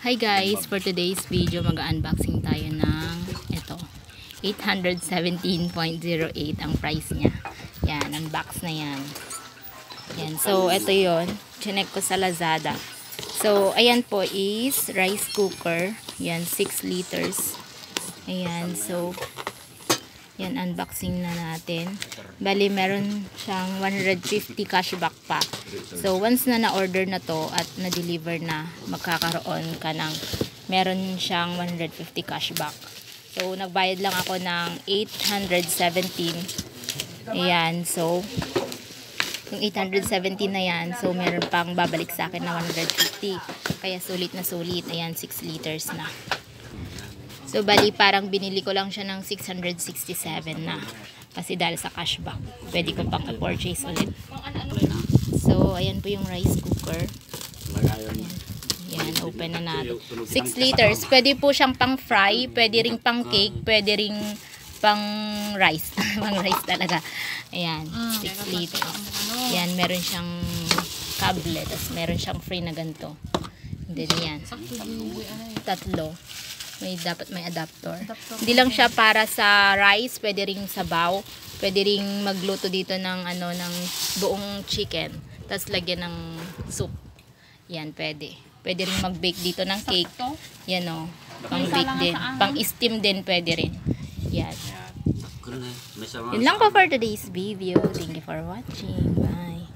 Hi guys, for today's video mag-unboxing tayo ng ito 817.08 ang price niya. Yan, unbox na yan. Yan, so ito yon, chinek ko sa Lazada. So ayan po is rice cooker. Yan, 6 liters. Ayan, so yan, unboxing na natin. Bali, meron siyang 150 cashback pa. So, once na na-order na to at na-deliver na, magkakaroon ka ng, meron siyang 150 cashback. So, nagbayad lang ako ng 817. Ayan, so, yung 817 na yan, so, meron pang babalik sa akin na 150. Kaya, sulit na sulit. Ayan, 6 liters na. So, bali, parang binili ko lang siya ng 667 na. Kasi dahil sa cashback, pwede ko pang i-purchase ulit. So, ayan po yung rice cooker. Ayan, ayan, open na natin. 6 liters. Pwede po siyang pang fry, pwede ring pang cake, pwede ring pang rice. Pang rice talaga. Ayan, 6 liters. Ayan, meron siyang cable, tapos meron siyang free na ganito. Then, ayan. Tatlo. Dapat may adapter. Hindi lang siya para sa rice, pwede ring sabaw, pwede ring magluto dito ng ano, ng buong chicken, tapos lagyan ng soup. Yan, pwede. Pwede ring mag-bake dito ng cake. Yan o, pang-bake din, pang-steam din pwede rin. Yan. Yun lang po for today's video. Thank you for watching. Bye.